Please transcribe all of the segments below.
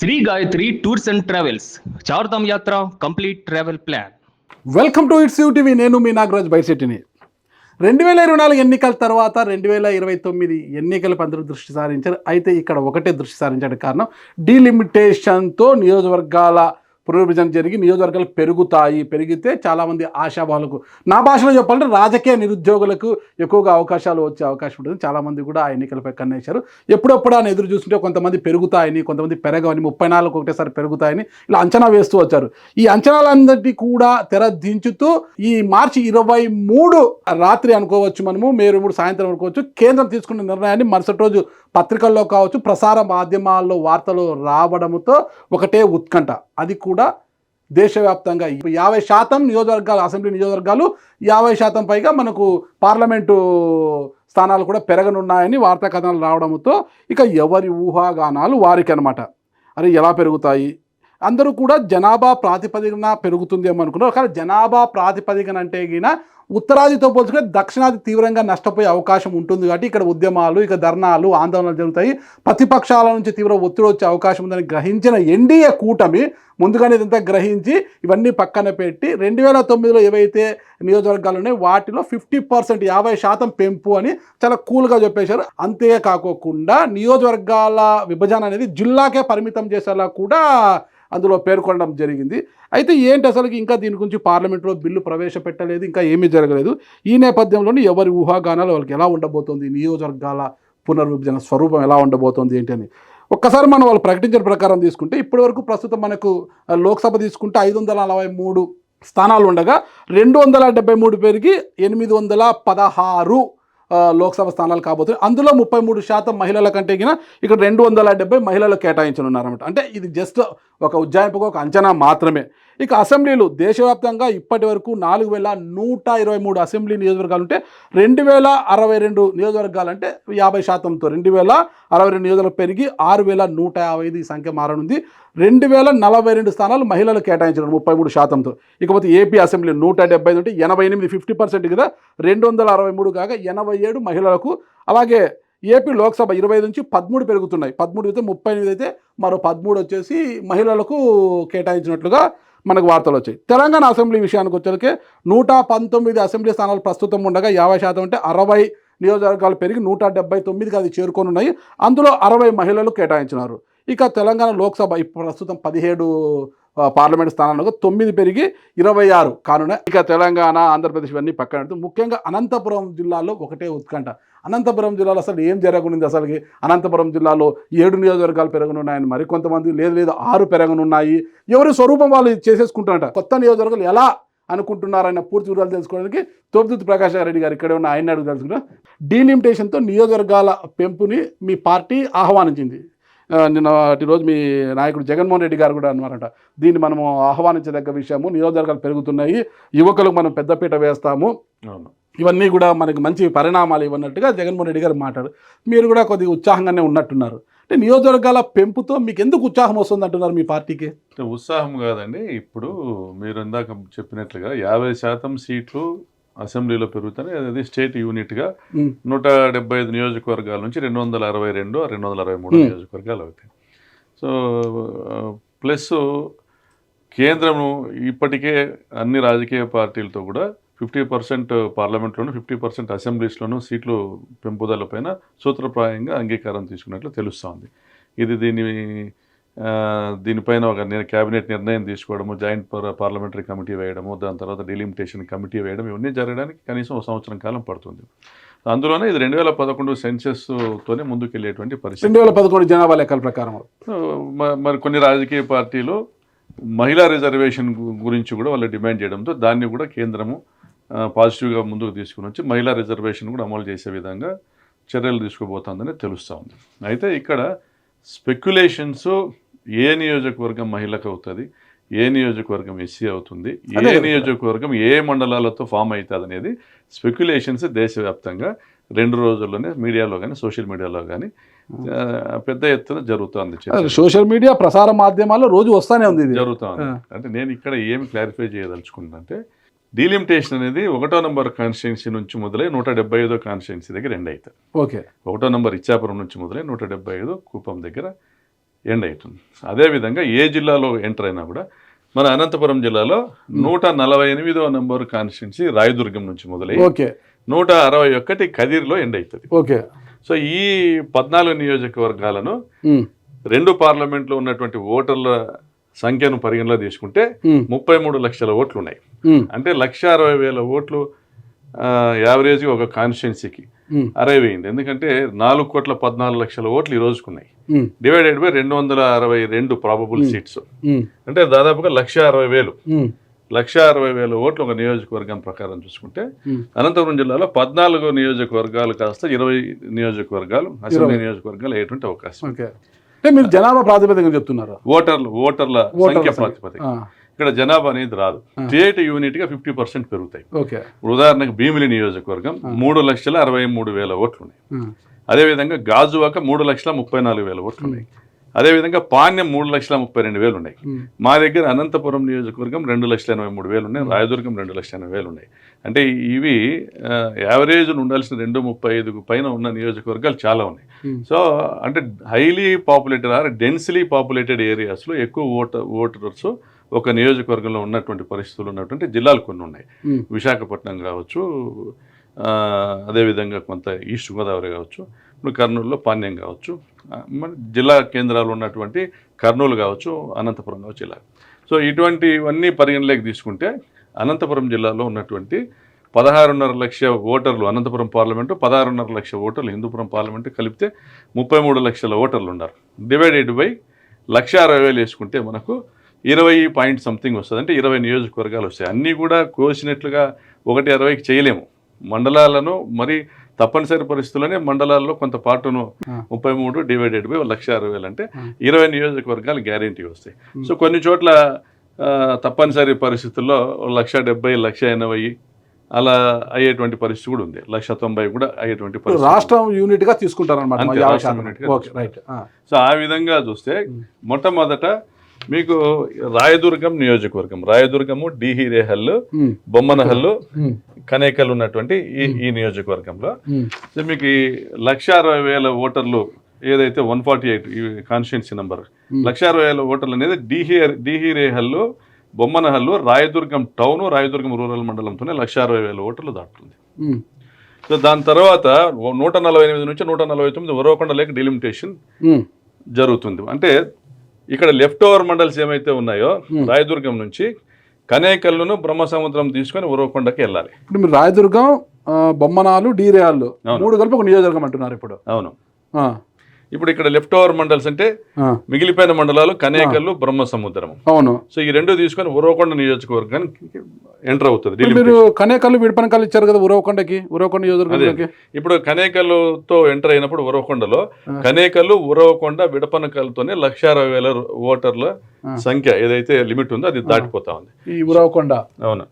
Shri Gayatri tours and travels Chardham యాత్ర complete travel plan. Welcome to its UTV. నేను మీ నాగరాజ్ బైసెట్టిని. 2024 ఎన్నికల తర్వాత 2029 ఎన్నికలపై అందరూ దృష్టి సారించారు. అయితే ఇక్కడ ఒకటే దృష్టి సారించడానికి కారణం డీలిమిటేషన్తో నియోజకవర్గాల పునర్విభజన జరిగి నియోజకవర్గాలు పెరిగితే చాలామంది ఆశాభావాలకు, నా భాషలో చెప్పాలంటే రాజకీయ నిరుద్యోగులకు ఎక్కువగా అవకాశాలు వచ్చే అవకాశం ఉంటుంది. చాలామంది కూడా ఆ ఎన్నికలపై కన్నేశారు. ఎప్పుడప్పుడు అని ఎదురు చూస్తుంటే కొంతమంది పెరుగుతాయని, కొంతమంది పెరగవని, 34 ఒకటేసారి పెరుగుతాయని ఇలా అంచనా వేస్తూ వచ్చారు. ఈ అంచనాలందరినీ కూడా తెరదించుతూ ఈ మార్చి 23 రాత్రి అనుకోవచ్చు, మనము మే 23 సాయంత్రం అనుకోవచ్చు, కేంద్రం తీసుకున్న నిర్ణయాన్ని మరుసటి రోజు పత్రికల్లో కావచ్చు, ప్రసార మాధ్యమాల్లో వార్తలు రావడంతో ఒకటే ఉత్కంఠ. అది కూడా దేశవ్యాప్తంగా 50% నియోజకవర్గాలు, అసెంబ్లీ నియోజకవర్గాలు 50% పైగా మనకు పార్లమెంటు స్థానాలు కూడా పెరగనున్నాయని వార్తా కథనాలు రావడంతో ఇక ఎవరి ఊహాగానాలు వారికి అనమాట. అరే ఎలా పెరుగుతాయి, అందరూ కూడా జనాభా ప్రాతిపదికన పెరుగుతుందేమో అనుకున్నారు. కానీ జనాభా ప్రాతిపదికన అంటే గిన ఉత్తరాదితో పోల్చుకుంటే దక్షిణాది తీవ్రంగా నష్టపోయే అవకాశం ఉంటుంది. కాబట్టి ఇక్కడ ఉద్యమాలు, ఇక ధర్నాలు, ఆందోళనలు జరుగుతాయి. ప్రతిపక్షాల నుంచి తీవ్ర ఒత్తిడి వచ్చే అవకాశం ఉందని గ్రహించిన ఎన్డీఏ కూటమి ముందుగానే ఇదంతా గ్రహించి ఇవన్నీ పక్కన పెట్టి 2009లో ఏవైతే నియోజకవర్గాలు ఉన్నాయో వాటిలో 50%, 50% పెంపు అని చాలా కూల్గా చెప్పేశారు. అంతేకాకుండా నియోజకవర్గాల విభజన అనేది జిల్లాకే పరిమితం చేసేలా కూడా అందులో పేర్కొనడం జరిగింది. అయితే ఏంటి అసలుకి ఇంకా దీని గురించి పార్లమెంట్లో బిల్లు ప్రవేశపెట్టలేదు, ఇంకా ఏమీ జరగలేదు. ఈ నేపథ్యంలోనే ఎవరి ఊహాగానాలు వాళ్ళకి ఎలా ఉండబోతోంది, నియోజకవర్గాల పునర్విభజన స్వరూపం ఎలా ఉండబోతోంది ఏంటి అని ఒక్కసారి మనం వాళ్ళు ప్రకటించిన ప్రకారం తీసుకుంటే ఇప్పటివరకు ప్రస్తుతం మనకు లోక్సభ తీసుకుంటే 543 స్థానాలు ఉండగా 273 పెరిగి 816 లోక్సభ స్థానాలు కాబోతున్నాయి. అందులో 33% మహిళల కంటే ఇక్కడ 270 మహిళలు కేటాయించనున్నారన్నమాట. అంటే ఇది జస్ట్ ఒక ఉజ్జాయింపుగా ఒక అంచనా మాత్రమే. ఇక అసెంబ్లీలు దేశవ్యాప్తంగా ఇప్పటి వరకు 4123 అసెంబ్లీ నియోజకవర్గాలు ఉంటే 2062 నియోజకవర్గాలు అంటే 50%తో 2062 నియోజకవర్గాలు పెరిగి 6155 ఈ సంఖ్య మారనుంది. 2042 స్థానాలు మహిళలు కేటాయించారు 33%తో. ఇకపోతే ఏపీ అసెంబ్లీ 175 ఉంటే 88, 50% కదా, 263 కాగా 87 మహిళలకు. అలాగే ఏపీ లోక్సభ 25 నుంచి 13 పెరుగుతున్నాయి. 13 అయితే 38 అయితే మరో 13 వచ్చేసి మహిళలకు కేటాయించినట్లుగా మనకు వార్తలు వచ్చాయి. తెలంగాణ అసెంబ్లీ విషయానికి వచ్చేసరికి 119 అసెంబ్లీ స్థానాలు ప్రస్తుతం ఉండగా 50% అంటే 60 నియోజకవర్గాలు పెరిగి 179కి అది చేరుకొని ఉన్నాయి. అందులో 60 మహిళలు కేటాయించినారు. ఇక తెలంగాణ లోక్సభ ఇప్పుడు ప్రస్తుతం 17 పార్లమెంట్ స్థానాలకు 9 పెరిగి 26 కానున్నాయి. ఇక తెలంగాణ, ఆంధ్రప్రదేశ్ ఇవన్నీ పక్కన పెడితే ముఖ్యంగా అనంతపురం జిల్లాలో ఒకటే ఉత్కంఠ. అనంతపురం జిల్లాలో అసలు ఏం జరగనుంది, అసలుకి అనంతపురం జిల్లాలో 7 నియోజకవర్గాలు పెరగనున్నాయని మరికొంతమంది లేదు 6 పెరగనున్నాయి. ఎవరి స్వరూపం వాళ్ళు చేసేసుకుంటారట. కొత్త నియోజకవర్గాలు ఎలా అనుకుంటున్నారన్న పూర్తి వివరాలు తెలుసుకోవడానికి తోపుదుర్తి ప్రకాష్ రెడ్డి గారు ఇక్కడే ఉన్న ఆయన అడుగు తెలుసుకుంటారు. డీలిమిటేషన్తో నియోజకవర్గాల పెంపుని మీ పార్టీ ఆహ్వానించింది. నిన్నటి రోజు మీ నాయకుడు జగన్మోహన్ రెడ్డి గారు కూడా అన్నారట, దీన్ని మనము ఆహ్వానించదగ్గ విషయము, నియోజకవర్గాలు పెరుగుతున్నాయి, యువకులకు మనం పెద్దపీట వేస్తాము, ఇవన్నీ కూడా మనకి మంచి పరిణామాలు ఇవ్వన్నట్టుగా జగన్మోహన్ రెడ్డి గారు మాట్లాడు. మీరు కూడా కొద్దిగా ఉత్సాహంగానే ఉన్నట్టున్నారు. అంటే నియోజకవర్గాల పెంపుతో మీకు ఎందుకు ఉత్సాహం వస్తుంది అంటున్నారు మీ పార్టీకి? ఉత్సాహం కాదండి, ఇప్పుడు మీరు ఇందాక చెప్పినట్లుగా 50% సీట్లు అసెంబ్లీలో పెరుగుతాయి. అది స్టేట్ యూనిట్గా 175 నియోజకవర్గాల నుంచి 262, 223 నియోజకవర్గాలు అవుతాయి. సో ప్లస్ కేంద్రము ఇప్పటికే అన్ని రాజకీయ పార్టీలతో కూడా 50% పార్లమెంట్లోను 50% అసెంబ్లీస్లోనూ సీట్లు పెంపుదల పైన సూత్రప్రాయంగా అంగీకారం తీసుకున్నట్లు తెలుస్తోంది. ఇది దీనిపైన ఒక క్యాబినెట్ నిర్ణయం తీసుకోవడము, జాయింట్ పార్లమెంటరీ కమిటీ వేయడము, దాని తర్వాత డీలిమిటేషన్ కమిటీ వేయడం, ఇవన్నీ జరగడానికి కనీసం 1 సంవత్సరం కాలం పడుతుంది. అందులోనే ఇది 2011 సెన్సెస్తోనే ముందుకెళ్ళేటువంటి పరిస్థితి. 2011 జనాభా లెక్కల ప్రకారం మరి కొన్ని రాజకీయ పార్టీలు మహిళా రిజర్వేషన్ గురించి కూడా వాళ్ళు డిమాండ్ చేయడంతో దాన్ని కూడా కేంద్రము పాజిటివ్గా ముందుకు తీసుకుని వచ్చి మహిళా రిజర్వేషన్ కూడా అమలు చేసే విధంగా చర్యలు తీసుకోబోతుందని తెలుస్తూ ఉంది. అయితే ఇక్కడ స్పెక్యులేషన్స్ ఏ నియోజకవర్గం మహిళకు అవుతుంది, ఏ నియోజకవర్గం ఎస్సీ అవుతుంది, ఏ నియోజకవర్గం ఏ మండలాలతో ఫామ్ అవుతుంది అనేది స్పెక్యులేషన్స్ దేశవ్యాప్తంగా 2 రోజుల్లోనే మీడియాలో కానీ సోషల్ మీడియాలో కానీ పెద్ద ఎత్తున జరుగుతుంది. సోషల్ మీడియా ప్రసార మాధ్యమాల్లో రోజు వస్తానే ఉంది జరుగుతుంది. అంటే నేను ఇక్కడ ఏమి క్లారిఫై చేయదలుచుకున్నానంటే, డీలిమిటేషన్ అనేది 1వ నంబర్ కాన్స్టిట్యున్సీ నుంచి మొదలై 175వ కాన్స్టిట్యున్సీ దగ్గర ఎండ్ అవుతుంది. ఓకే. 1వ నంబర్ ఇచ్చాపురం నుంచి మొదలై 175 కుప్పం దగ్గర ఎండ్ అవుతుంది. అదేవిధంగా ఏ జిల్లాలో ఎంటర్ అయినా కూడా మన అనంతపురం జిల్లాలో 148వ నంబర్ కాన్స్టిట్యున్సీ రాయదుర్గం నుంచి మొదలై ఓకే 161 కదిరిలో ఎండ్ అవుతుంది. ఓకే. సో ఈ 14 నియోజకవర్గాలను 2 పార్లమెంట్లో ఉన్నటువంటి ఓటర్ల సంఖ్యను పరిగణలో తీసుకుంటే 33 లక్షల ఓట్లు ఉన్నాయి. అంటే 1,60,000 ఓట్లు యావరేజ్గా ఒక కాన్స్టిట్యున్సీకి అరైవ్ అయింది. ఎందుకంటే 4,14,00,000 ఓట్లు ఈ రోజుకున్నాయి. డివైడెడ్ బై 262 ప్రాబబుల్ సీట్స్ అంటే దాదాపుగా 1,60,000. 1,60,000 ఓట్లు ఒక నియోజకవర్గం ప్రకారం చూసుకుంటే అనంతపురం జిల్లాలో 14 నియోజకవర్గాలు కాస్త 20 నియోజకవర్గాలు అసెంబ్లీ నియోజకవర్గాలు అయ్యేటువంటి అవకాశం. అంటే మీరు జనాభా ప్రాతిపదికన చెప్తున్నారు. ఓటర్ల సంఖ్య ప్రాతిపదిక. ఇక్కడ జనాభా అనేది రాదు. స్టేట్ యూనిట్గా 50% పెరుగుతాయి. ఉదాహరణకు భీమిలి నియోజకవర్గం 3,63,000 ఓట్లు ఉన్నాయి. అదేవిధంగా గాజువాక 3,34,000 ఓట్లు ఉన్నాయి. అదేవిధంగా పాణ్యం 3,32,000 ఉన్నాయి. మా దగ్గర అనంతపురం నియోజకవర్గం 2,83,000 ఉన్నాయి. రాయదుర్గం 2,80,000 ఉన్నాయి. అంటే ఇవి యావరేజ్ ఉండాల్సిన 235కు పైన ఉన్న నియోజకవర్గాలు చాలా ఉన్నాయి. సో అంటే highly populated or densely populated ఏరియాస్లో ఎక్కువ ఓటర్స్ ఒక నియోజకవర్గంలో ఉన్నటువంటి పరిస్థితులు ఉన్నటువంటి జిల్లాలు కొన్ని ఉన్నాయి. విశాఖపట్నం కావచ్చు, అదేవిధంగా కొంత ఈస్ట్ గోదావరి కావచ్చు, ఇప్పుడు కర్నూలులో పాణ్యం కావచ్చు, మన జిల్లా కేంద్రాలు ఉన్నటువంటి కర్నూలు కావచ్చు, అనంతపురం కావచ్చు ఇలా. సో ఇటువంటివన్నీ పరిగణలోకి తీసుకుంటే అనంతపురం జిల్లాలో ఉన్నటువంటి 16.5 లక్షల ఓటర్లు అనంతపురం పార్లమెంటు, 16.5 లక్షల ఓటర్లు హిందూపురం పార్లమెంటు కలిపితే 33 లక్షల ఓటర్లు ఉన్నారు. డివైడెడ్ బై 1,60,000 వేసుకుంటే మనకు 20 పాయింట్ సంథింగ్ వస్తుంది. అంటే 20 నియోజకవర్గాలు వస్తాయి. అన్నీ కూడా కోసినట్లుగా 1:60కి చేయలేము. మండలాలను మరి తప్పనిసరి పరిస్థితుల్లోనే మండలాల్లో కొంత పాటును 33 డివైడెడ్ బై 1,60,000 అంటే 20 నియోజకవర్గాలు గ్యారెంటీ వస్తాయి. సో కొన్ని చోట్ల తప్పనిసరి పరిస్థితుల్లో 1,70,000, 1,80,000 అలా అయ్యేటువంటి పరిస్థితి కూడా ఉంది. 1,90,000 కూడా అయ్యేటువంటి పరిస్థితి. రాష్ట్రం యూనిట్ గా తీసుకుంటారన్నమాట. సో ఆ విధంగా చూస్తే మొట్టమొదట మీకు రాయదుర్గం నియోజకవర్గం, రాయదుర్గము, డిహిరేహల్లు, బొమ్మనహల్లు, కనేకల్ ఉన్నటువంటి ఈ నియోజకవర్గంలో మీకు 1,60,000 ఓటర్లు ఏదైతే 148 ఈ కాన్స్టిట్యున్సీ నెంబర్ 1,60,000 ఓటర్లు అనేది డిహిరేహల్లు, బొమ్మనహల్లు, రాయదుర్గం టౌన్, రాయదుర్గం రూరల్ మండలంతోనే 1,60,000 ఓటర్లు దాటుతుంది. సో దాని తర్వాత 148 నుంచి 149 ఉరవకొండ లేక డిలిమిటేషన్ జరుగుతుంది. అంటే ఇక్కడ లెఫ్ట్ ఓవర్ మండల్స్ ఏమైతే ఉన్నాయో రాయదుర్గం నుంచి కనేకల్లును బ్రహ్మసముద్రం తీసుకొని ఉరవకొండకి వెళ్ళాలి. ఇప్పుడు మీరు రాయదుర్గం, బొమ్మనాలు, డీరేయాళ్ళు 3 కలిపి ఒక నియోజకవర్గం అంటున్నారు ఇప్పుడు. అవును. ఇప్పుడు ఇక్కడ లెఫ్ట్ ఓవర్ మండల్స్ అంటే మిగిలిపోయిన మండలాలు కనేకల్లు, బ్రహ్మసముద్రం. అవును. సో ఈ రెండు తీసుకొని ఉరవకొండ నియోజకవర్గానికి ఎంటర్ అవుతుంది. మీరు కనేకల్లు, విడపనకల్లు ఇచ్చారు కదా ఉరవకొండకి, ఉరవకొండ నియోజకవర్గానికి. ఇప్పుడు కనేకల్లుతో ఎంటర్ అయినప్పుడు ఉరవకొండలో కనేకల్లు, ఉరవకొండ, విడపనకల్లుతోనే 1,60,000 ఓటర్ల సంఖ్య ఏదైతే లిమిట్ ఉందో అది దాటిపోతా ఉంది. ఈ ఉరవకొండ, అవును,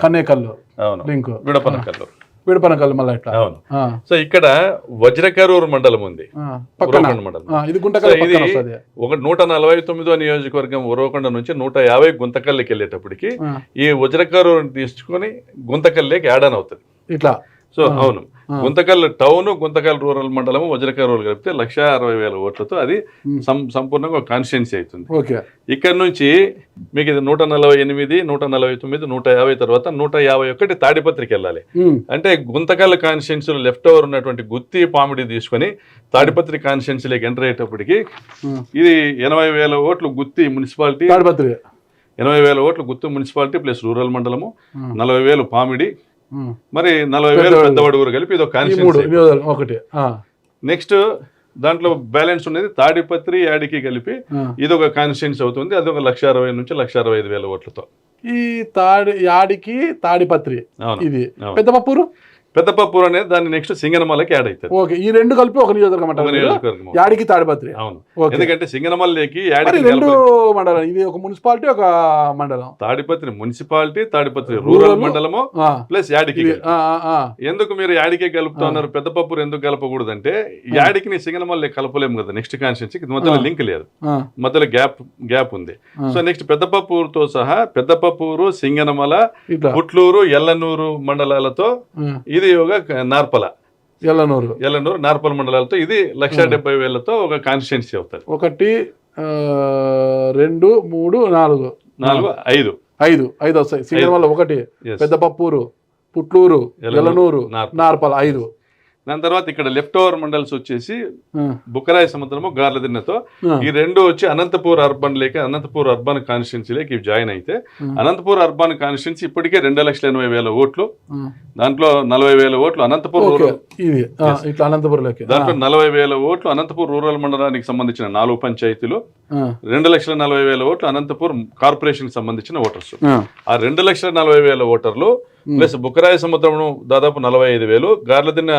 కనేకల్లు, అవును, విడపనకల్లు మళ్ళీ ఇట్లా. అవును. సో ఇక్కడ వజ్రకరూరు మండలం ఉంది, ఉరవకొండ మండలం. ఇది 149వ నియోజకవర్గం ఉరవకొండ నుంచి 150 గుంతకల్లికి వెళ్ళేటప్పటికి ఈ వజ్రకరూరు తీసుకుని గుంతకల్లికి యాడ్ ఆన్ అవుతుంది ఇట్లా. సో అవును, గుంతకల్ టౌన్, గుంతకల్ రూరల్ మండలము, వజ్రకరూరు కలిపితే 1,60,000 ఓట్లతో అది సంపూర్ణంగా ఒక కాన్స్టిట్యున్సీ అవుతుంది. ఇక్కడ నుంచి మీకు ఇది 148, 149, 150 తర్వాత 151 తాడిపత్రికి వెళ్ళాలి. అంటే గుంతకల్ కాన్స్టిట్యున్సీలో లెఫ్ట్ ఓవర్ ఉన్నటువంటి గుత్తి, పామిడి తీసుకొని తాడిపత్రి కాన్స్టిట్యున్సీలోకి ఎంటర్ అయ్యేటప్పటికి ఇది 80,000 ఓట్లు గుత్తి మున్సిపాలిటీ, 80,000 ఓట్లు గుత్తి మున్సిపాలిటీ ప్లస్ రూరల్ మండలము, 40,000 పామిడి, మరి 40,000 పెద్దవడుగురు కలిపి ఇది ఒక కాన్స్టిట్యున్సీ ఒకటి. నెక్స్ట్ దాంట్లో బ్యాలెన్స్ ఉన్నది తాడిపత్రి, యాడికి కలిపి ఇది ఒక కాన్స్టిట్యున్సీ అవుతుంది. అది ఒక 1,60,000 నుంచి 1,65,000 ఓట్లతో. ఈ యాడికి, తాడిపత్రి, ఇది పెద్దపప్పూరు అనేది దాన్ని నెక్స్ట్ సింగనమలకి యాడ్ అవుతుంది. ఓకే, ఈ రెండు కలిపి ఒక నియోజకవర్గం, యాడికి, తాడిపత్రి. అవును, ఎందుకంటే సింగనమలకి రెండు మండలం, ఇది ఒక మున్సిపాలిటీ, ఒక మండలం. తాడిపత్రి మున్సిపాలిటీ, తాడిపత్రి రూరల్ మండలము ప్లస్ యాడికి. ఎందుకు మీరు యాడికే కలుపుతా ఉన్నారు, పెద్దపప్పూరు ఎందుకు కలపకూడదంటే యాడికి సింగనమల్లి కలపలేము కదా నెక్స్ట్ కాన్స్టిట్యున్సీకి, మధ్యలో లింక్ లేదు, మధ్యలో గ్యాప్ ఉంది. సో నెక్స్ట్ పెద్దపప్పూరుతో సహా పెద్దపప్పూరు, సింగనమల, పుట్లూరు, ఎల్లనూరు మండలాలతో ఇది ఒక నార్పల, ఎల్లనూరు, నార్పల మండలాలతో ఇది 1,70,000తో ఒక కాన్స్టిట్యున్సీ అవుతుంది. ఒకటి 2 3 4 5 5 వస్తాయి. సింగర్ వల్ల 1, Yes. పెద్దపప్పూరు, పుట్లూరు, ఎలనూరు, నార్పల్ 5. దాని తర్వాత ఇక్కడ లెఫ్ట్ ఓవర్ మండల్స్ వచ్చేసి బుక్కరాయ సముద్రము, గార్లదిన్నెతో ఈ రెండు వచ్చి అనంతపూర్ అర్బన్ లేక అనంతపూర్ అర్బన్ కాన్స్టిట్యున్సీలోకి జాయిన్ అయితే అనంతపూర్ అర్బన్ కాన్స్టిట్యున్సీ ఇప్పటికే 2,80,000 ఓట్లు, దాంట్లో 40,000 ఓట్లు అనంతపూర్ రూరల్, ఇట్లా అనంతపురంలోకి దాంట్లో 40,000 ఓట్లు అనంతపూర్ రూరల్ మండలానికి సంబంధించిన 4 పంచాయతీలు, 2,40,000 ఓట్లు అనంతపూర్ కార్పొరేషన్ కి సంబంధించిన ఓటర్స్. ఆ 2,40,000 ఓటర్లు ప్లస్ బుక్కరాయ సముద్రం దాదాపు 45,000, గార్లదిన్న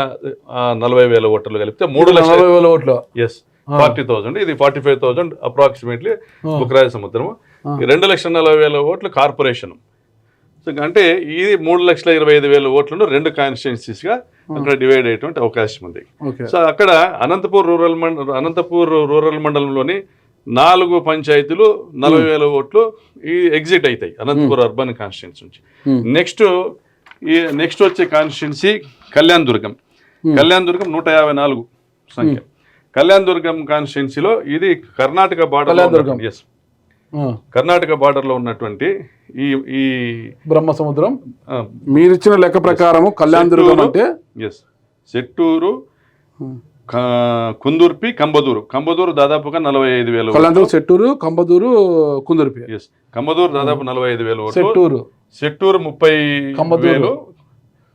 40,000 ఓటర్లు కలిపితే 3,40,000 ఓట్లు. 40,000, ఇది 45,000 అప్రాక్సిమేట్లీ బుక్కరాయ సముద్రము. 2,40,000 ఓట్లు కార్పొరేషన్. సో అంటే ఇది 3,25,000 ఓట్లను 2 కాన్స్టిట్యున్సీస్ గా అక్కడ డివైడ్ అయ్యేటువంటి అవకాశం ఉంది. సో అక్కడ అనంతపూర్ రూరల్ మండలంలోని 4 పంచాయతీలు 40,000 ఓట్లు ఈ ఎగ్జిట్ అవుతాయి అనంతపూర్ అర్బన్ కాన్స్టిట్యున్సీ నుంచి. నెక్స్ట్ వచ్చే కాన్స్టిట్యున్సీ కళ్యాణ్ దుర్గం 154 సంఖ్య. కళ్యాణ్ దుర్గం కాన్స్టిట్యున్సీలో ఇది కర్ణాటక బార్డర్, కర్ణాటక బార్డర్ లో ఉన్నటువంటి ఈ బ్రహ్మసముద్రం. మీరు ఇచ్చిన లెక్క ప్రకారం కళ్యాణ్ దుర్గం అంటే సెట్టూరు, కుందుర్పి, కంబదూరు దాదాపుగా 45,000. సెట్టూరు, కంబదూరు, కుందుర్పి. కంబదూరు దాదాపు 45,000, సెట్టూరు 30,000,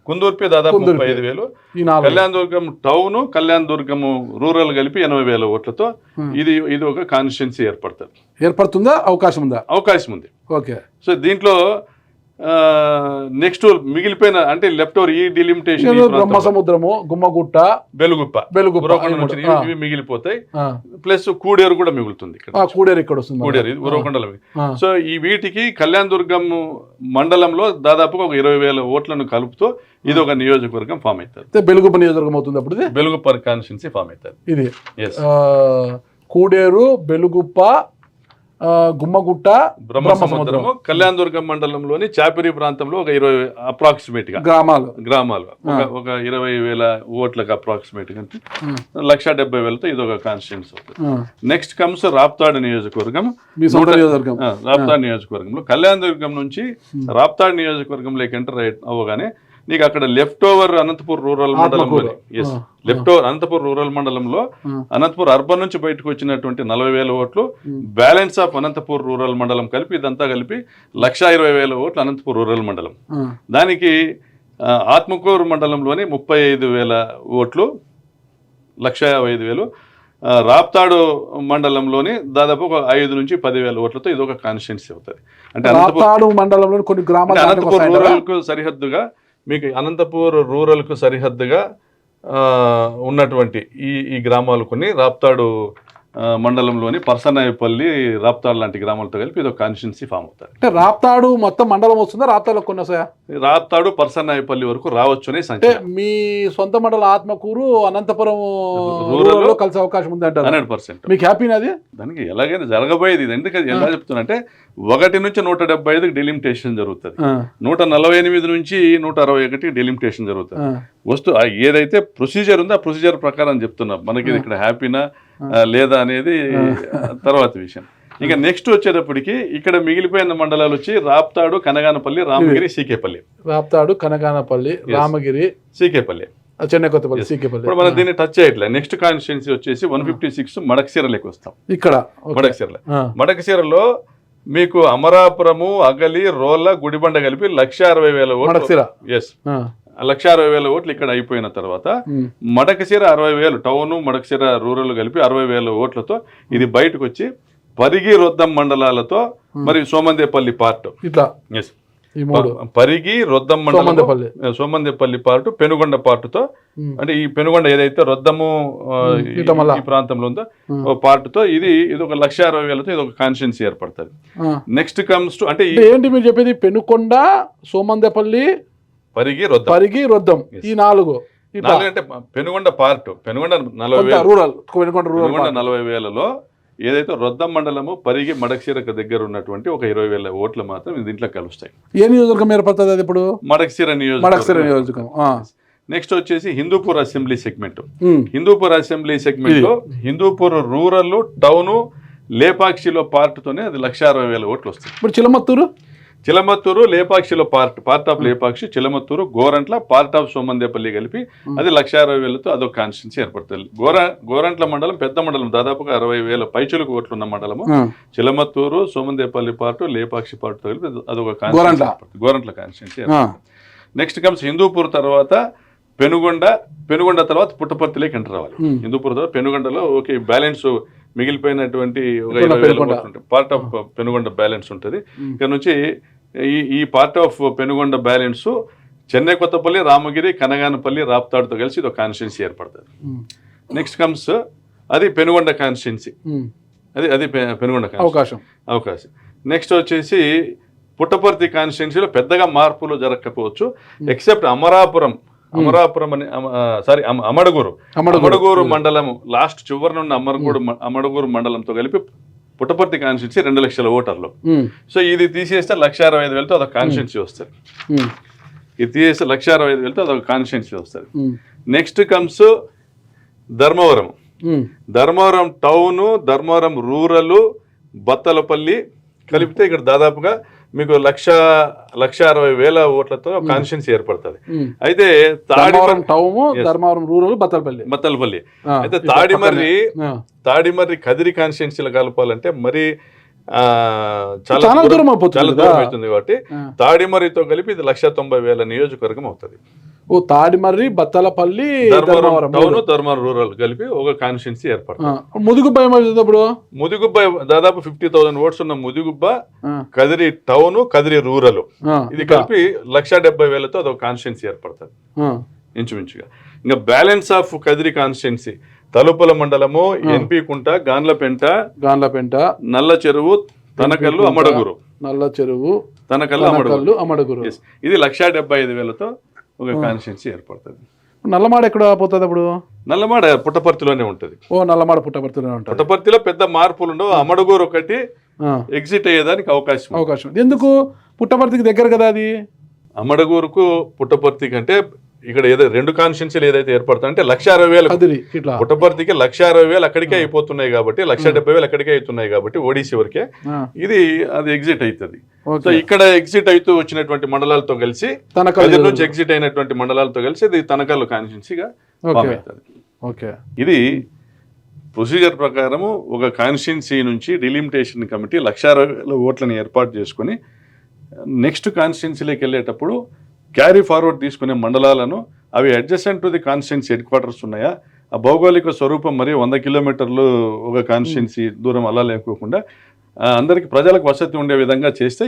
కుందుర్పి దాదాపు 35,000. కళ్యాణ్ దుర్గం టౌన్, కళ్యాణ్ దుర్గం రూరల్ కలిపి 80,000 ఓట్లతో ఇది ఒక కాన్స్టిట్యున్సీ ఏర్పడుతుందా? అవకాశం ఉంది. ఓకే. సో దీంట్లో నెక్స్ట్ మిగిలిపోయిన అంటే లెఫ్ట్ ఓవర్ ఈ డిలిమిటేషన్ బ్రహ్మసముద్రము, గుమ్మగుట్ట, బెలుగుప్ప ఇవి మిగిలిపోతాయి. ప్లస్ కూడేరు కూడా మిగులుతుంది. కూడేరు ఇక్కడ వస్తుంది, కూడేరు ఉరవకొండలో. సో ఈ వీటికి కళ్యాణ్ దుర్గం మండలంలో దాదాపుగా ఒక 20,000 ఓట్లను కలుపుతూ ఇది ఒక నియోజకవర్గం ఫామ్ అవుతుంది. బెలుగుప్ప నియోజకవర్గం అవుతుంది. అప్పుడు బెలుగుప్ప కాన్స్టిట్యున్సీ ఫామ్ అవుతుంది. ఇది కూడేరు, బెలుగుప్ప, గుమ్మగుట్ట, బ్రహ్మసముద్రము, కళ్యాణ్ దుర్గం మండలంలోని చాపిరి ప్రాంతంలో ఒక 20 అప్రాక్సిమేట్ గా గ్రామాలు ఒక 20,000 ఓట్లకు అప్రాక్సిమేట్ గా 1,70,000తో ఇది ఒక కాన్స్టిట్యున్సీ అవుతుంది. నెక్స్ట్ కమ్స్ రాప్తాడు నియోజకవర్గం. రాప్తాడు నియోజకవర్గంలో కళ్యాణ్ దుర్గం నుంచి రాప్తాడు నియోజకవర్గంలోకి ఎంటర్ అవ్వగానే నీకు అక్కడ లెఫ్ట్ ఓవర్ అనంతపూర్ రూరల్ మండలంలో అనంతపూర్ రూరల్ మండలంలో అనంతపూర్ అర్బన్ నుంచి బయటకు వచ్చినటువంటి 40,000 ఓట్లు, బ్యాలెన్స్ ఆఫ్ అనంతపూర్ రూరల్ మండలం కలిపి ఇదంతా కలిపి 1,20,000 ఓట్లు అనంతపూర్ రూరల్ మండలం. దానికి ఆత్మకూరు మండలంలోని 35,000 ఓట్లు, 1,55,000. రాప్తాడు మండలంలోని దాదాపు ఒక 5 నుంచి 10,000 ఓట్లతో ఇది ఒక కాన్స్టిట్యున్సీ అవుతుంది. అంటే అనంతపూర్ రూరల్ కు సరిహద్దుగా మీకు అనంతపూర్ రూరల్ కు సరిహద్దుగా ఉన్నటువంటి ఈ గ్రామాలు కొన్ని రాప్తాడు మండలంలోని పర్సనాయపల్లి, రాప్తాడు లాంటి గ్రామాలతో కలిపి ఇది ఒక కాన్స్టిట్యున్సీ ఫామ్ అవుతారు. అంటే రాప్తాడు మొత్తం మండలం వస్తుందా? రాప్తాడు కొన్ని వస్తాయా? రాప్తాడు పర్సనాయపల్లి వరకు రావచ్చు అనే సంఖ్య. మీ సొంత మండలం ఆత్మకూరు, అనంతపురం రూరల్ కలిసే అవకాశం ఉంది అంటారు. 100%. మీకు హ్యాపీనా? అది దానికి ఎలాగైనా జరగబోయేది. ఎందుకంటే ఎలా చెప్తున్నా అంటే 1 నుంచి 175 డిలిమిటేషన్ జరుగుతుంది, 148 నుంచి 161 డిలిమిటేషన్ జరుగుతుంది. ఏదైతే ప్రొసీజర్ ఉందో ఆ ప్రొసీజర్ ప్రకారం చెప్తున్నా. మనకి ఇక్కడ హ్యాపీనా లేదా అనేది తర్వాత విషయం. ఇక నెక్స్ట్ వచ్చేటప్పటికి ఇక్కడ మిగిలిపోయిన మండలాలు వచ్చి రాప్తాడు, కనగానపల్లి, రామగిరి, సీకేపల్లి. రాప్తాడు, కనగానపల్లి, రామగిరి, సీకేపల్లి, చెన్నై కొత్తపల్లి, సీకేపల్లి. ఇప్పుడు మనం దీన్ని టచ్ చేయట్లే. నెక్స్ట్ కాన్స్టిట్యున్సీ వచ్చేసి 156 మడకశిరలోకి వస్తాం. ఇక్కడ మడకశిరలో మీకు అమరాపురము, అగలి, రోల్ల, గుడిబండ కలిపి 1,60,000 ఓట్లు. 1,60,000 ఓట్లు ఇక్కడ అయిపోయిన తర్వాత మడకశిర 60,000 టౌన్, మడకశిర రూరల్ కలిపి 60,000 ఓట్లతో ఇది బయటకు వచ్చి పరిగి, రొద్దం మండలాలతో మరియు సోమందేపల్లి పార్ట్, పరిగి, రొద్దం మండలం, సోమందేపల్లి పార్ట్, పెనుగొండ పార్టుతో, అంటే ఈ పెనుగొండ ఏదైతే రొద్దము ఈ ప్రాంతంలో ఉందో పార్టుతో ఇది ఒక 1,60,000తో ఇది ఒక కాన్స్టిట్యున్సీ ఏర్పడుతుంది. నెక్స్ట్ కమ్స్ టు అంటే ఏంటి మీరు చెప్పేది? పెనుకొండ, సోమందేపల్లి, పరిగి, రొద్దం ఈ 4 అంటే పెనుగొండ పార్ట్, పెనుగొండ 40,000లో ఏదైతే రొద్దం మండలము, పరిగి, మడకశిరకు దగ్గర ఉన్నటువంటి ఒక 20,000 ఓట్లు మాత్రం దీంట్లో కలుస్తాయి. ఏ నియోజకవర్గం ఏర్పడుతుంది అది ఇప్పుడు? మడకశిర నియోజకవర్గం. నెక్స్ట్ వచ్చేసి Hindupur assembly segment. Hindupur assembly segment లో హిందూపూర్ రూరల్, టౌన్, లేపాక్షిలో పార్ట్తోనే అది 1,60,000 ఓట్లు వస్తాయి. ఇప్పుడు చిలమత్తూరు లేపాక్షిలో part of Lepakshi, Chilamathur, Gorantla, part of Somandepalli కలిపి అది 1,60,000తో అదొక కాన్స్టిట్యున్సీ ఏర్పడుతుంది. గోరంట్ల మండలం పెద్ద మండలం, దాదాపుగా 60,000 పైచులకు ఓట్లు ఉన్న మండలము. చిలమత్తూరు, సోమందేపల్లి పార్టు, లేపాక్షి పార్టుతో కలిపి అదొక constituency, Gorantla constituency. Next comes Hindupur తర్వాత పెనుగొండ తర్వాత పుట్టపర్తిలోకి ఎంటర్ అవ్వాలి. హిందూపూర్ తర్వాత పెనుగొండలో ఓకే బ్యాలెన్స్ మిగిలిపోయినటువంటి ఒక 20,000 ఓట్లు ఉంటాయి. పార్ట్ ఆఫ్ పెనుగొండ బ్యాలెన్స్ ఉంటుంది. ఇక్కడ నుంచి ఈ part of Penukonda balance Chennekothapalli, Ramagiri, Kanaganapalli, రాప్తాడుతో కలిసి ఇది ఒక కాన్స్టిట్యున్సీ ఏర్పడుతుంది. నెక్స్ట్ కమ్స్ అది పెనుగొండ కాన్స్టిట్యున్సీ, అది పెనుగొండ అవకాశం. నెక్స్ట్ వచ్చేసి పుట్టపర్తి కాన్స్టిట్యున్సీలో పెద్దగా మార్పులు జరగకపోవచ్చు, ఎక్సెప్ట్ అమరాపురం అని అమడగూరు మండలము లాస్ట్ చివరి నుండి అమడగూరు మండలంతో కలిపి పుట్టపర్తి కాన్స్టిట్యున్సీ 2 లక్షల ఓటర్లు. సో ఇది తీసేస్తే 1,65,000తో అదొక కాన్స్టిట్యున్సీ వస్తుంది. ఇది తీసేస్తే 1,65,000తో అదొక కాన్స్టిట్యున్సీ వస్తుంది. Next comes Dharmavaram town, Dharmavaram rural, Battalapalli కలిపితే ఇక్కడ దాదాపుగా మీకు 1,60,000 ఓట్లతో కాన్స్టిట్యున్సీ ఏర్పడుతుంది. అయితే బత్తలపల్లి అయితే తాడిమర్రి కదిరి కాన్స్టిట్యున్సీలో కలపాలంటే మరి చాలా దూరం అవుతుంది కాబట్టి తాడిమర్రితో కలిపి ఇది 1,90,000 నియోజకవర్గం అవుతుంది. తాడిమర్రి, బత్తలపల్లి, ధర్మవరం రూరల్ కలిపి ఒక కాన్స్టిట్యున్సీ ఏర్పడుతుంది. ముదిగుబ్బ దాదాపు 50,000 ఓట్స్ ఉన్న ముదిగుబ్బ, కదిరి టౌన్, కదిరి రూరల్ ఇది కలిపి 1,70,000తో అదొక కాన్స్టిట్యున్సీ ఏర్పడుతుంది ఇంచుమించుగా. ఇంకా బ్యాలెన్స్ ఆఫ్ కదిరి కాన్స్టిట్యున్సీ తలుపుల మండలము, ఎన్పి కుంట, గాన్లపెంట, నల్ల చెరువు, తనకల్లు, అమడగూరు. ఇది 1,75,000తో ఒక కాన్స్టిట్యున్సీ ఏర్పడుతుంది. నల్లమాడ ఎక్కడ పోతుంది? అప్పుడు నల్లమాడ పుట్టపర్తిలోనే ఉంటుంది. నల్లమాడ పుట్టపర్తిలోనే ఉంటుంది. పుట్టపర్తిలో పెద్ద మార్పులు ఉండవు. అమడగూరు ఒకటి ఎగ్జిట్ అయ్యేదానికి అవకాశం. ఎందుకు? పుట్టపర్తికి దగ్గర కదా అది. అమడగూరుకు పుట్టపర్తి కంటే ఇక్కడ ఏదో 2 కాన్స్టిట్యున్సీలు ఏదైతే ఏర్పడుతుంది అంటే 1,60,000 పుట్టపర్తికి 1,60,000 అక్కడికే అయిపోతున్నాయి కాబట్టి 1,70,000 అక్కడికే అవుతున్నాయి కాబట్టి ఓడిసి వరకే అది ఎగ్జిట్ అవుతుంది. సో ఇక్కడ ఎగ్జిట్ అవుతూ వచ్చినటువంటి మండలాలతో కలిసి కదిరి నుంచి ఎగ్జిట్ అయినటువంటి మండలాలతో కలిసి ఇది తనకల్లు కాన్స్టిట్యున్సీగా ఫామ్ అవుతుంది. ఇది ప్రొసీజర్ ప్రకారము ఒక కాన్స్టిట్యున్సీ నుంచి డిలిమిటేషన్ కమిటీ 1,60,000 ఓట్లను ఏర్పాటు చేసుకుని నెక్స్ట్ కాన్స్టిట్యున్సీలోకి వెళ్ళేటప్పుడు క్యారీ ఫార్వర్డ్ తీసుకునే మండలాలను అవి adjacent to the constituency head quarters ఉన్నాయా, ఆ భౌగోళిక స్వరూపం మరియు 100 కిలోమీటర్లు ఒక కాన్స్టిట్యున్సీ దూరం అలా లేకోకుండా అందరికి ప్రజలకు వసతి ఉండే విధంగా చేస్తే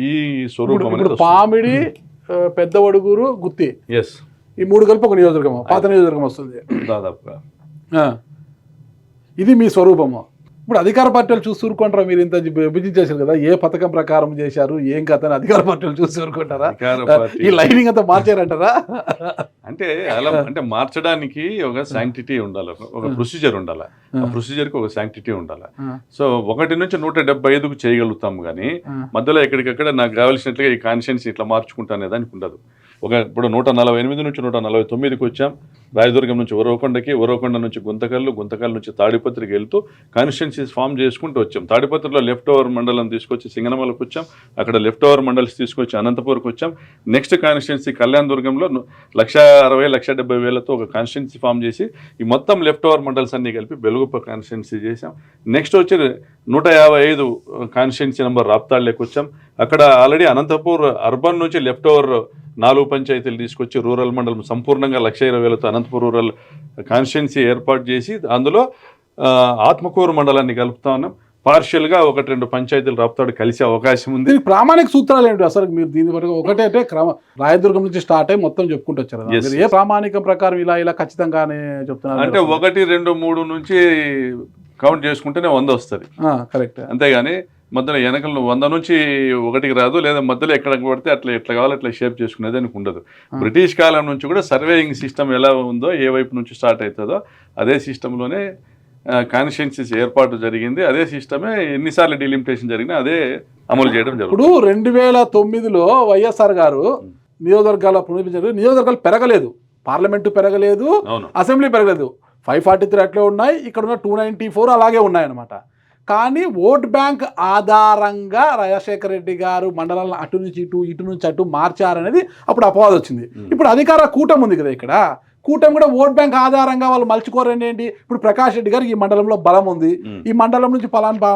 ఈ స్వరూపం పామిడి, పెద్ద వడుగూరు, గుత్తి ఈ 3 కలిపి ఒక నియోజకవర్గం, పాత నియోజకవర్గం వస్తుంది దాదాపుగా. ఇది మీ స్వరూపము. ఇప్పుడు అధికార పార్టీలు చూసి ఊరుకుంటారా? మీరు ఇంత విభజించేసారు కదా, ఏ పథకం ప్రకారం చేశారు ఏం కథ అని అధికార పార్టీలు చూసి ఊరుకుంటారా? ఈ లైనింగ్ అంతా మార్చారంటారా? అంటే అలా అంటే మార్చడానికి ఒక శాంక్టిటీ ఉండాలి, ఒక ప్రొసీజర్ ఉండాలి. ఆ ప్రొసీజర్కి ఒక శాంక్టిటీ ఉండాలి. సో 1 నుంచి 175కు చేయగలుగుతాం కానీ మధ్యలో ఎక్కడికక్కడ నాకు కావాల్సినట్లుగా ఈ కాన్స్టిట్యున్సీ ఇట్లా మార్చుకుంటా అనే దానికి ఉండదు. ఇప్పుడు 148 నుంచి 149కి వచ్చాం. రాయదుర్గం నుంచి ఉరవకొండ నుంచి గుంతకల్ నుంచి తాడిపత్రికి వెళ్తూ కాన్స్టిట్యున్సీస్ ఫామ్ చేసుకుంటూ వచ్చాం. తాడిపత్రిలో లెఫ్ట్ ఓవర్ మండలం తీసుకొచ్చి సింగనమలకు వచ్చాం. అక్కడ లెఫ్ట్ ఓవర్ మండల్స్ తీసుకొచ్చి అనంతపూర్కి వచ్చాం. నెక్స్ట్ కాన్స్టిట్యున్సీ కళ్యాణదుర్గంలో 1,60,000-1,70,000తో ఒక కాన్స్టిట్యున్సీ ఫామ్ చేసి ఈ మొత్తం లెఫ్ట్ ఓవర్ మండల్స్ అన్ని కలిపి బెలుగుప్ప కాన్స్టిట్యున్సీ చేసాం. నెక్స్ట్ వచ్చి 155 కాన్స్టిట్యున్సీ నెంబర్ రాప్తాడులోకి వచ్చాం. అక్కడ ఆల్రెడీ అనంతపూర్ అర్బన్ నుంచి లెఫ్ట్ ఓవర్ 4 పంచాయతీలు తీసుకొచ్చి రూరల్ మండలం సంపూర్ణంగా 1,20,000తో అనంతపూర్ రూరల్ కాన్స్టిట్యున్సీ ఏర్పాటు చేసి అందులో ఆత్మకూరు మండలాన్ని కలుపుతా ఉన్నాం. పార్షియల్గా 1-2 పంచాయతీలు రాప్తాడు కలిసే అవకాశం ఉంది. ప్రామాణిక సూత్రాలు ఏంటి అసలు? మీరు దీని వరకు ఒకటే అంటే రాయదుర్గం నుంచి స్టార్ట్ అయ్యి మొత్తం చెప్పుకుంటూ వచ్చారు. ఏ ప్రామాణికం ప్రకారం ఇలా ఖచ్చితంగానే చెప్తున్నారు? అంటే 1, 2, 3 నుంచి కౌంట్ చేసుకుంటేనే 100 వస్తుంది. కరెక్ట్. అంతేగాని మధ్యలో వెనకలు 100 నుంచి 1కి రాదు, లేదా మధ్యలో ఎక్కడ పడితే ఎట్లా కావాలో అట్లా షేప్ చేసుకునేది అని ఉండదు. బ్రిటిష్ కాలం నుంచి కూడా సర్వేయింగ్ సిస్టమ్ ఎలా ఉందో, ఏ వైపు నుంచి స్టార్ట్ అవుతుందో అదే సిస్టంలోనే కాన్స్టిట్యున్సీస్ ఏర్పాటు జరిగింది. అదే సిస్టమే ఎన్నిసార్లు డిలిమిటేషన్ జరిగినా అదే అమలు చేయడం జరుగుతుంది. ఇప్పుడు 2009లో వైఎస్ఆర్ గారు నియోజకవర్గాల పునర్విభజన, నియోజకవర్గాలు పెరగలేదు, పార్లమెంటు పెరగలేదు, అసెంబ్లీ పెరగలేదు. 543 అట్లే ఉన్నాయి, ఇక్కడ ఉన్న 294 అలాగే ఉన్నాయన్నమాట. కానీ ఓట్ బ్యాంక్ ఆధారంగా రాజశేఖర రెడ్డి గారు మండలాలను అటు నుంచి ఇటు నుంచి అటు మార్చారనేది అప్పుడు అపవాదం వచ్చింది. ఇప్పుడు అధికార కూటమి ఉంది కదా, ఇక్కడ కూటమి కూడా ఓట్ బ్యాంక్ ఆధారంగా వాళ్ళు మలుచుకోరండి ఏంటి. ఇప్పుడు ప్రకాష్ రెడ్డి గారికి ఈ మండలంలో బలం ఉంది, ఈ మండలం నుంచి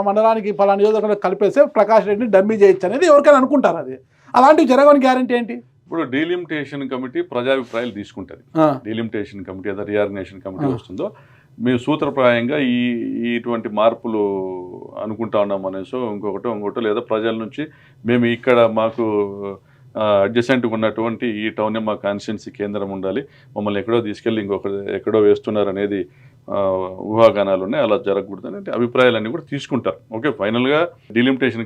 మండలానికి పలానా నియోజకవర్గంలో కలిపేస్తే ప్రకాష్ రెడ్డిని డమ్మీ చేయొచ్చు అనేది ఎవరికైనా అనుకుంటారు. అది అలాంటివి జరగని గ్యారంటీ ఏంటి? ఇప్పుడు డీలిమిటేషన్ కమిటీ ప్రజాభిప్రాయాలు తీసుకుంటుంది. డీలిమిటేషన్ కమిటీ ఏదో రియార్గనైజేషన్ కమిటీ వస్తుందో మేము సూత్రప్రాయంగా ఇటువంటి మార్పులు అనుకుంటా ఉన్నాం అనేసో ఇంకొకటో లేదా ప్రజల నుంచి మేము ఇక్కడ మాకు అడ్జసెంట్గా ఉన్నటువంటి ఈ టౌనే మా కాన్స్టిట్యున్సీ కేంద్రం ఉండాలి, మమ్మల్ని ఎక్కడో తీసుకెళ్ళి ఎక్కడో వేస్తున్నారు అనేది ఊహాగానాలు ఉన్నాయి, అలా జరగకూడదు అనే అభిప్రాయాలన్నీ కూడా తీసుకుంటారు. ఓకే, ఫైనల్గా డీలిమిటేషన్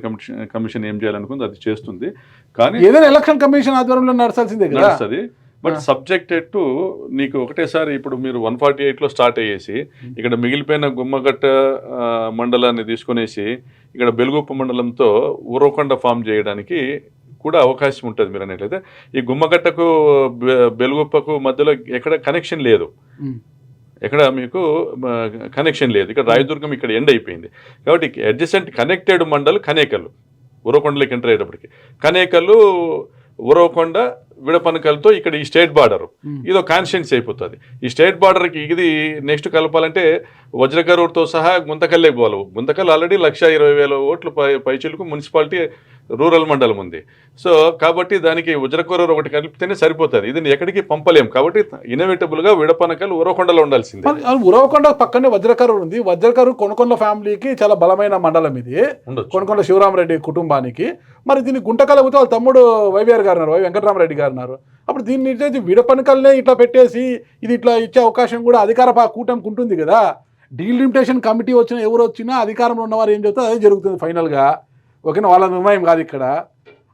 కమిషన్ ఏం చేయాలనుకుంది అది చేస్తుంది. కానీ ఏదైనా ఎలక్షన్ కమిషన్ ఆధ్వర్యంలో నడుస్తుంది. బట్ సబ్జెక్టెడ్ టు నీకు ఒకటేసారి ఇప్పుడు మీరు 148లో స్టార్ట్ అయ్యేసి ఇక్కడ మిగిలిపోయిన గుమ్మగట్ట మండలాన్ని తీసుకునేసి ఇక్కడ బెలుగుప్ప మండలంతో ఊరవకొండ ఫామ్ చేయడానికి కూడా అవకాశం ఉంటుంది. మీరు అనేట్లయితే ఈ గుమ్మగట్టకు బెలుగుప్పకు మధ్యలో ఎక్కడ కనెక్షన్ లేదు, ఎక్కడ మీకు కనెక్షన్ లేదు. ఇక్కడ రాయదుర్గం ఇక్కడ ఎండ్ అయిపోయింది కాబట్టి అడ్జసెంట్ కనెక్టెడ్ మండల్ కనేకల్లు, ఉరవకొండలోకి ఎంటర్ అయ్యేటప్పటికి కనేకల్లు ఉరవకొండ విడపనకలతో ఇక్కడ ఈ స్టేట్ బార్డర్ ఇదో కాన్స్టిట్యున్సీ అయిపోతుంది. ఈ స్టేట్ బార్డర్కి ఇది నెక్స్ట్ కలపాలంటే వజ్రకరూరుతో సహా గుంతకల్లే పోవాలి. గుంతకల్ ఆల్రెడీ 1,20,000 ఓట్లు పైచిలకు మున్సిపాలిటీ రూరల్ మండలం ఉంది. సో కాబట్టి దానికి వజ్రకరూరు ఒకటి కలిపితేనే సరిపోతుంది, ఇది ఎక్కడికి పంపలేం. కాబట్టి ఇన్నోవేటబుల్గా విడపనకల్ ఉరవకొండలో ఉండాల్సిందే. ఉరవకొండ పక్కనే వజ్రకరూరు ఉంది. వజ్రకరూరు కొనకొండ ఫ్యామిలీకి చాలా బలమైన మండలం ఇది, కొనకొండ శివరామరెడ్డి కుటుంబానికి. మరి దీన్ని గుంటకల్ వాళ్ళ తమ్ముడు వైవిఆర్ గారు ఉన్నారు, వెంకటరామరెడ్డి గారు ఉన్నారు. అప్పుడు దీన్ని విడపనకల్నే ఇట్లా పెట్టేసి ఇది ఇట్లా ఇచ్చే అవకాశం కూడా అధికార కూటమికి ఉంటుంది కదా. డీలిమిటేషన్ కమిటీ వచ్చినా ఎవరు వచ్చినా అధికారంలో ఉన్నవారు ఏం చెప్తారు అదే జరుగుతుంది ఫైనల్గా. ఓకేనా, వాళ్ళ నిర్ణయం కాదు ఇక్కడ.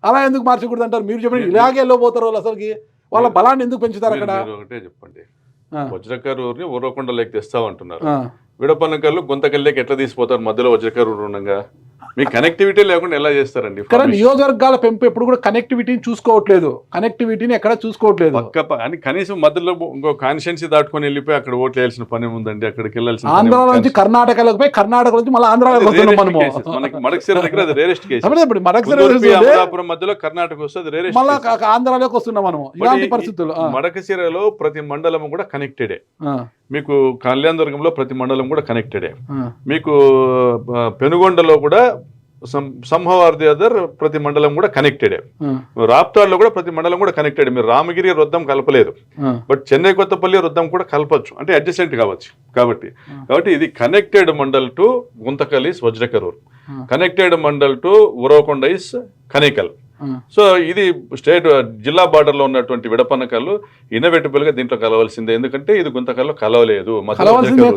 అలా ఎందుకు మార్చకూడదు అంటారు? మీరు చెప్పండి, ఇలాగే వెళ్ళిపోతారు వాళ్ళు, అసలుకి వాళ్ళ బలాన్ని ఎందుకు పెంచుతారు అక్కడ? ఒకటే చెప్పండి, వజ్రకరూరుని ఉరవకొండలోకి తెస్తామంటున్నారు, విడపనకల్లు గుంతకల్లేకి ఎట్లా తీసిపోతారు? మధ్యలో వజ్రకరూరు ఉండగా మీకు కనెక్టివిటీ లేకుండా ఎలా చేస్తారండి? కానీ నియోజకవర్గాల పెంపు ఎప్పుడు కూడా కనెక్టివిటీని చూసుకోవట్లేదు, కనెక్టివిటీని ఎక్కడ చూసుకోవట్లేదు. అని కనీసం మధ్యలో ఇంకో కాన్స్టిట్యున్సీ దాటుకొని వెళ్ళిపోయి అక్కడ ఓట్లు వేయాల్సిన పని ఉందండి. అక్కడికి వెళ్ళాల్సిన ఆంధ్ర నుంచి కర్ణాటకలోకి పోయి కర్ణాటక నుంచి మళ్ళీ ఆంధ్రాలోకి మనకి మడకసిర దగ్గర అది రేరెస్ట్ కేసు. అమలాపురం మధ్యలో కర్ణాటక వస్తుంది, రేరెస్ట్ మళ్ళీ ఆంధ్రాలోకి వస్తున్నాం మనము. ఇలాంటి పరిస్థితుల్లో మడకసిరలో ప్రతి మండలం కూడా కనెక్టెడే. మీకు కళ్యాణదుర్గంలో ప్రతి మండలం కూడా కనెక్టెడే. మీకు పెనుగొండలో కూడా somehow or the other ప్రతి మండలం కూడా కనెక్టెడే. రాప్తాడులో కూడా ప్రతి మండలం కూడా కనెక్టెడ్. మీరు రామగిరి రుద్దం కలపలేదు, బట్ చెన్నై కొత్తపల్లి రుద్దం కూడా కలపచ్చు, అంటే అడ్జసెంట్ కావచ్చు. కాబట్టి ఇది connected mandal to Guntakal is Vajrakarur, connected mandal to Uravakonda is Kanekal. So ఇది స్టేట్ జిల్లా బార్డర్లో ఉన్నటువంటి విడపనకల్లు ఇన్నోవేటబుల్ గా దీంట్లో కలవాల్సిందే, ఎందుకంటే ఇది గుంతకల్లో కలవలేదు.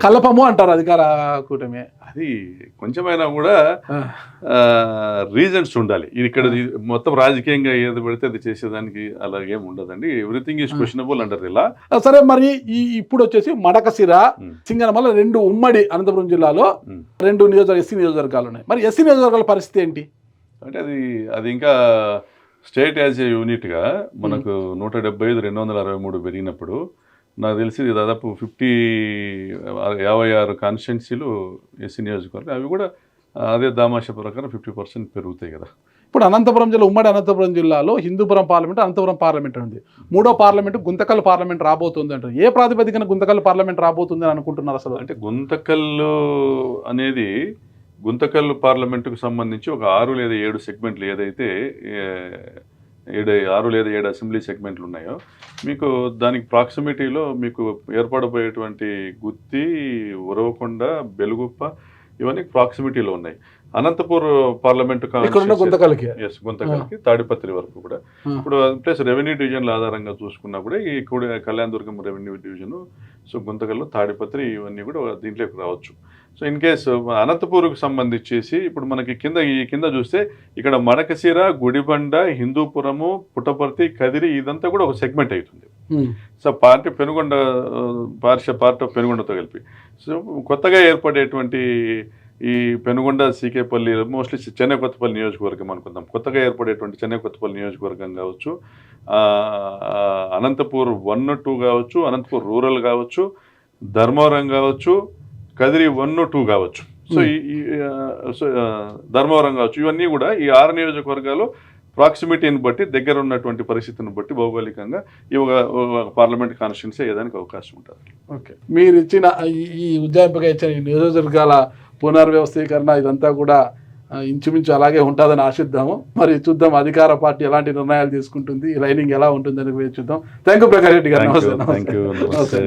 కలపము అంటారు అధికార కూటమి. అది కొంచెమైనా కూడా రీజన్స్ ఉండాలి. ఇది ఇక్కడ మొత్తం రాజకీయంగా ఏది పడితే అది చేసేదానికి అలాగేం ఉండదండి. ఎవ్రీథింగ్ ఈజ్ క్వశ్చనబుల్ అంటారు ఇలా. సరే, మరి ఇప్పుడు వచ్చేసి మడకసిర, సింగనమల రెండు ఉమ్మడి అనంతపురం జిల్లాలో రెండు ఎస్సీ నియోజకవర్గాలు ఉన్నాయి. మరి ఎస్సీ నియోజకవర్గాల పరిస్థితి ఏంటి అంటే అది ఇంకా స్టేట్ యాజ్ ఏ యూనిట్గా మనకు 175, 263 పెరిగినప్పుడు నాకు తెలిసి దాదాపు 56 కాన్స్టిట్యున్సీలు ఎస్సీ నియోజకవర్గం, అవి కూడా అదే దామాషా ప్రకారం 50% పెరుగుతాయి కదా. ఇప్పుడు అనంతపురం జిల్లా, ఉమ్మడి అనంతపురం జిల్లాలో హిందూపురం పార్లమెంట్, అనంతపురం పార్లమెంట్ ఉంది. మూడో పార్లమెంట్ గుంతకల్ పార్లమెంట్ రాబోతుంది అంటారు. ఏ ప్రాతిపదికన గుంతకల్ పార్లమెంట్ రాబోతుంది అని అనుకుంటున్నారు అసలు? అంటే గుంతకల్లు అనేది గుంతకల్ పార్లమెంటుకు సంబంధించి ఒక 6 లేదా 7 సెగ్మెంట్లు, ఏదైతే 6 లేదా 7 అసెంబ్లీ సెగ్మెంట్లు ఉన్నాయో మీకు దానికి ప్రాక్సిమిటీలో మీకు ఏర్పడబోయేటువంటి గుత్తి, ఉరవకొండ, బెలుగుప్ప ఇవన్నీ ప్రాక్సిమిటీలో ఉన్నాయి. అనంతపూర్ పార్లమెంటు గుంతకల్కి తాడిపత్రి వరకు కూడా ఇప్పుడు ప్లస్ రెవెన్యూ డివిజన్ల ఆధారంగా చూసుకున్నా కూడా ఈ Kalyanadurgam revenue division, so Guntakal, Tadipatri ఇవన్నీ కూడా దీంట్లోకి రావచ్చు. సో ఇన్ కేసు అనంతపూర్కు సంబంధించేసి ఇప్పుడు మనకి కింద చూస్తే ఇక్కడ మడకసిర, గుడిబండ, హిందూపురము, పుట్టపర్తి, కదిరి ఇదంతా కూడా ఒక సెగ్మెంట్ అవుతుంది. సో పార్ట్ ఆఫ్ పెనుగొండతో కలిపి సో కొత్తగా ఏర్పడేటువంటి ఈ పెనుగొండ, సీకేపల్లి, మోస్ట్లీ చెన్నై కొత్తపల్లి నియోజకవర్గం అనుకుందాం. కొత్తగా ఏర్పడేటువంటి చెన్నై కొత్తపల్లి నియోజకవర్గం కావచ్చు, అనంతపూర్ 1, 2 కావచ్చు, అనంతపూర్ రూరల్ కావచ్చు, ధర్మవరం కావచ్చు, కదిరి 1, 2 కావచ్చు. సో ధర్మవరం కావచ్చు, ఇవన్నీ కూడా ఈ 6 నియోజకవర్గాలు ప్రాక్సిమిటీని బట్టి, దగ్గర ఉన్నటువంటి పరిస్థితిని బట్టి భౌగోళికంగా ఈ ఒక పార్లమెంట్ కాన్స్టిట్యున్సీ అయ్యేదానికి అవకాశం ఉంటుంది. ఓకే, మీరు ఇచ్చిన ఈ ఉజ్జాయింపుగా ఇచ్చిన ఈ నియోజకవర్గాల పునర్వ్యవస్థీకరణ ఇదంతా కూడా ఇంచుమించు అలాగే ఉంటుందని ఆశిద్దాము. మరి చూద్దాం అధికార పార్టీ ఎలాంటి నిర్ణయాలు తీసుకుంటుంది, లైనింగ్ ఎలా ఉంటుందని చూద్దాం. థ్యాంక్ యూ ప్రకాష్ రెడ్డి గారు. Thank you. నమస్తే.